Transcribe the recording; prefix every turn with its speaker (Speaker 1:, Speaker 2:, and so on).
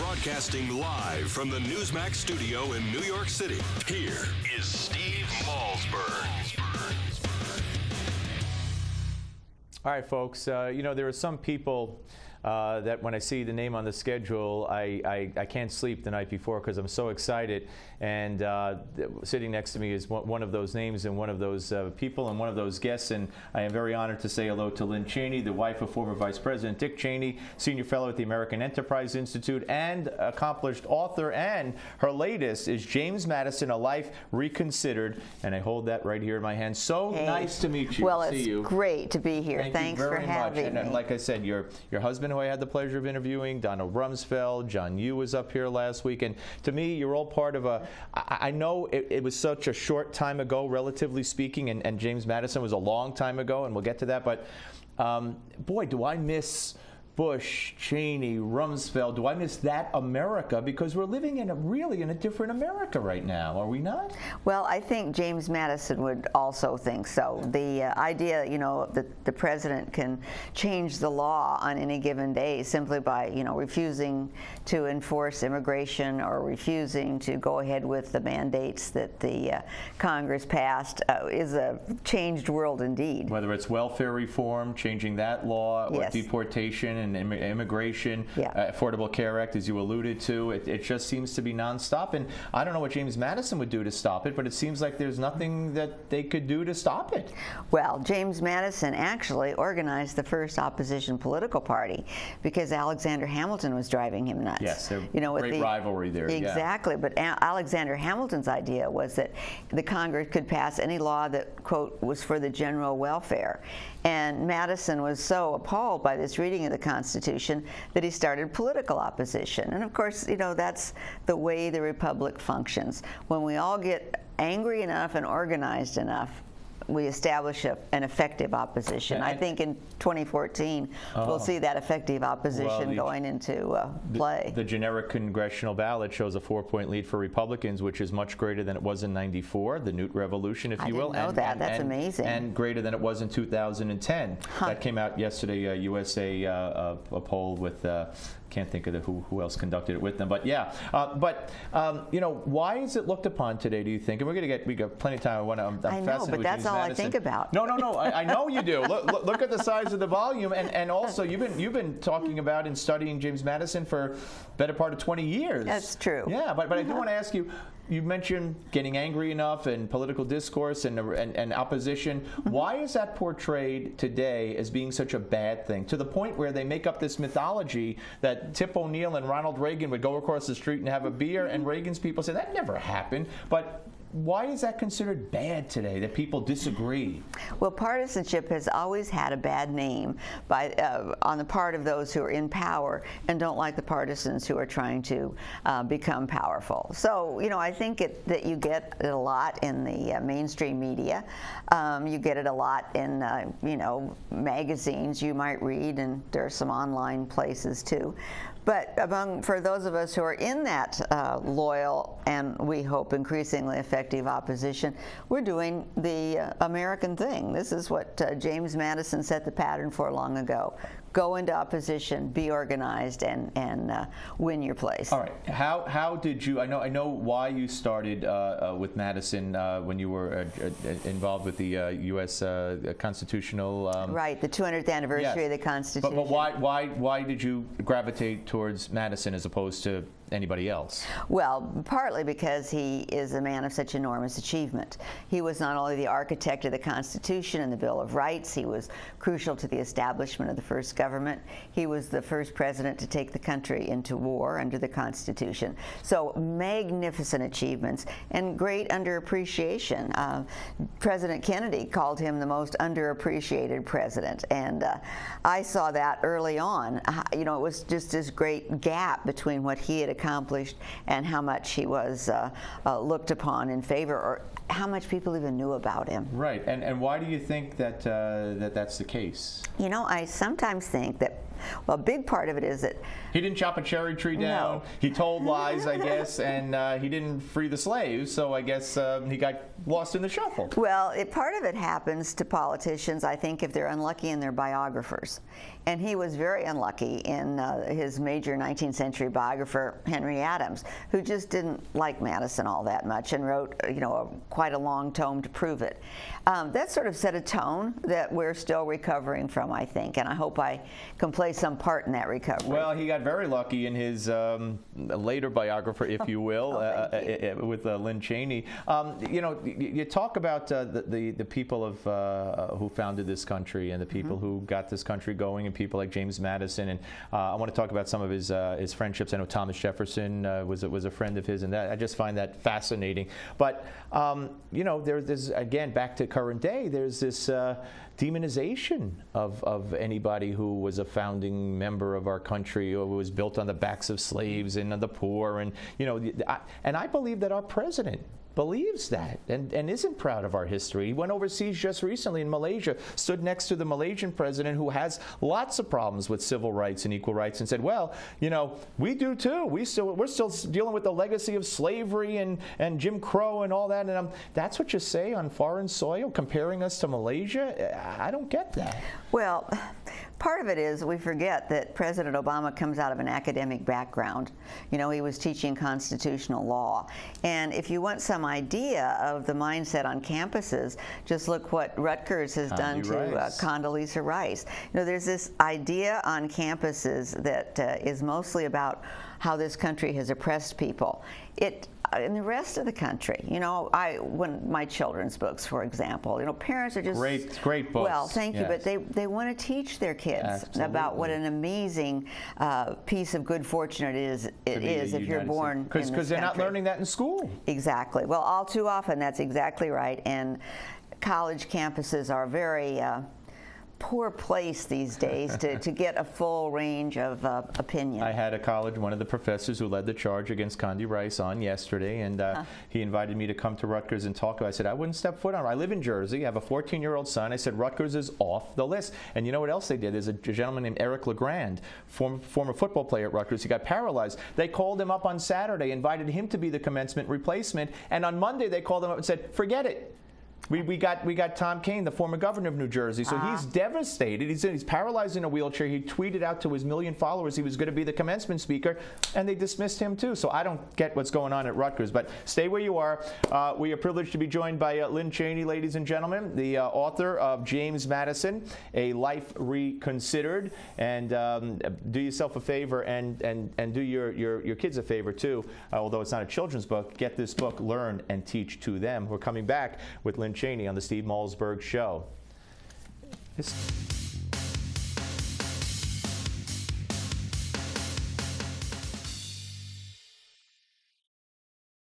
Speaker 1: Broadcasting live from the Newsmax studio in New York City, here is Steve Malzberg.
Speaker 2: All right, folks, you know, there are some people that when I see the name on the schedule, I can't sleep the night before because I'm so excited. And sitting next to me is one of those names and one of those people and one of those guests. And I am very honored to say hello to Lynn Cheney, the wife of former Vice President Dick Cheney, Senior Fellow at the American Enterprise Institute, and accomplished author. And her latest is James Madison, A Life Reconsidered. And I hold that right here in my hand. So nice to meet you.
Speaker 3: Well, it's great to be here. Thanks for having me.
Speaker 2: And like I said, your husband, who I had the pleasure of interviewing, Donald Rumsfeld, John Yoo was up here last week, and to me, you're all part of I know it was such a short time ago, relatively speaking, and James Madison was a long time ago, and we'll get to that, but boy, do I miss Bush, Cheney, Rumsfeld. Do I miss that America? Because we're living in a different America right now, are we not?
Speaker 3: Well, I think James Madison would also think so. The idea, you know, that the president can change the law on any given day simply by, you know, refusing to enforce immigration or refusing to go ahead with the mandates that the Congress passed is a changed world indeed.
Speaker 2: Whether it's welfare reform, changing that law, or deportation and immigration, Affordable Care Act, as you alluded to, it just seems to be nonstop. And I don't know what James Madison would do to stop it, but it seems like there's nothing that they could do to stop it.
Speaker 3: Well, James Madison actually organized the first opposition political party because Alexander Hamilton was driving him nuts.
Speaker 2: Yes, you know, great rivalry there.
Speaker 3: Exactly, but Alexander Hamilton's idea was that the Congress could pass any law that, quote, was for the general welfare. And Madison was so appalled by this reading of the Constitution that he started political opposition. And of course, you know, that's the way the Republic functions. When we all get angry enough and organized enough, we establish an effective opposition. I think in 2014, we'll see that effective opposition going into play.
Speaker 2: The generic congressional ballot shows a 4-point lead for Republicans, which is much greater than it was in '94, the Newt Revolution, if you will.
Speaker 3: I didn't know that. That's amazing.
Speaker 2: And greater than it was in 2010. That came out yesterday, USA, a poll with can't think of who else conducted it with them, but yeah. You know, why is it looked upon today, do you think? And we got plenty of time.
Speaker 3: I know, but that's all I think about.
Speaker 2: No. I know you do. Look at the size of the volume, and also you've been talking about and studying James Madison for the better part of 20 years.
Speaker 3: That's true.
Speaker 2: Yeah, but I do want to ask you. You mentioned getting angry enough and political discourse and opposition. Why is that portrayed today as being such a bad thing, to the point where they make up this mythology that Tip O'Neill and Ronald Reagan would go across the street and have a beer, and Reagan's people say that never happened? But why is that considered bad today, that people disagree?
Speaker 3: Well, partisanship has always had a bad name on the part of those who are in power and don't like the partisans who are trying to become powerful. So, you know, I think that you get it a lot in the mainstream media. You get it a lot in, you know, magazines you might read, and there are some online places too. But for those of us who are in that loyal and we hope increasingly effective opposition, we're doing the American thing. This is what James Madison set the pattern for long ago. Go into opposition, be organized, and win your place.
Speaker 2: All right. How did you? I know why you started with Madison when you were involved with the U.S. Constitutional.
Speaker 3: Right, the 200th anniversary of the Constitution.
Speaker 2: But why did you gravitate towards Madison as opposed to anybody else?
Speaker 3: Well, partly because he is a man of such enormous achievement. He was not only the architect of the Constitution and the Bill of Rights, he was crucial to the establishment of the first government. He was the first president to take the country into war under the Constitution. So magnificent achievements and great underappreciation. President Kennedy called him the most underappreciated president, and I saw that early on. You know, it was just this great gap between what he had accomplished and how much he was looked upon in favor, or how much people even knew about him.
Speaker 2: Right, and why do you think that that's the case?
Speaker 3: You know, I sometimes think that Well, a big part of it is that
Speaker 2: he didn't chop a cherry tree down.
Speaker 3: No.
Speaker 2: He told lies, I guess, and he didn't free the slaves. So I guess he got lost in the shuffle.
Speaker 3: Well, part of it happens to politicians, I think, if they're unlucky in their biographers. And he was very unlucky in his major 19th century biographer, Henry Adams, who just didn't like Madison all that much and wrote, quite a long tome to prove it. That sort of set a tone that we're still recovering from, I think, and I hope I can play some part in that recovery.
Speaker 2: Well, he got very lucky in his later biographer, if you will, with Lynn Cheney. You talk about the people of who founded this country and the people who got this country going, and people like James Madison, and I want to talk about some of his friendships. I know Thomas Jefferson was a friend of his, and I just find that fascinating. But there's again, back to current day, there's this demonization of anybody who was a founding member of our country, or who was built on the backs of slaves and the poor, and and I believe that our president believes that and isn't proud of our history. He went overseas just recently in Malaysia, stood next to the Malaysian president, who has lots of problems with civil rights and equal rights, and said, well, we do too. We're still dealing with the legacy of slavery and Jim Crow and all that. And that's what you say on foreign soil, comparing us to Malaysia? I don't get that.
Speaker 3: Well, part of it is we forget that President Obama comes out of an academic background. He was teaching constitutional law. And if you want some idea of the mindset on campuses, just look what Rutgers has done to Condoleezza Rice. There's this idea on campuses that is mostly about how this country has oppressed people. In the rest of the country, when my children's books, for example, parents are just
Speaker 2: great books.
Speaker 3: Well, thank you, but they want to teach their kids about what an amazing piece of good fortune it is if you're born in this country.
Speaker 2: Because they're not learning that in school.
Speaker 3: Exactly. Well, all too often, that's exactly right. And college campuses are very poor place these days to get a full range of opinion.
Speaker 2: I had one of the professors who led the charge against Condi Rice on yesterday, and he invited me to come to Rutgers and talk. I said, I wouldn't step foot on it. I live in Jersey. I have a 14-year-old son. I said, Rutgers is off the list. And you know what else they did? There's a gentleman named Eric LeGrand, former football player at Rutgers. He got paralyzed. They called him up on Saturday, invited him to be the commencement replacement, and on Monday they called him up and said, forget it. We got Tom Kean, the former governor of New Jersey, so he's devastated. He's paralyzed in a wheelchair. He tweeted out to his 1 million followers he was going to be the commencement speaker, and they dismissed him too. So I don't get what's going on at Rutgers, but stay where you are. We are privileged to be joined by Lynn Cheney, ladies and gentlemen, the author of James Madison, A Life Reconsidered. And do yourself a favor and do your kids a favor too, although it's not a children's book. Get this book, learn and teach to them. We're coming back with Lynn Cheney on the Steve Malzberg Show.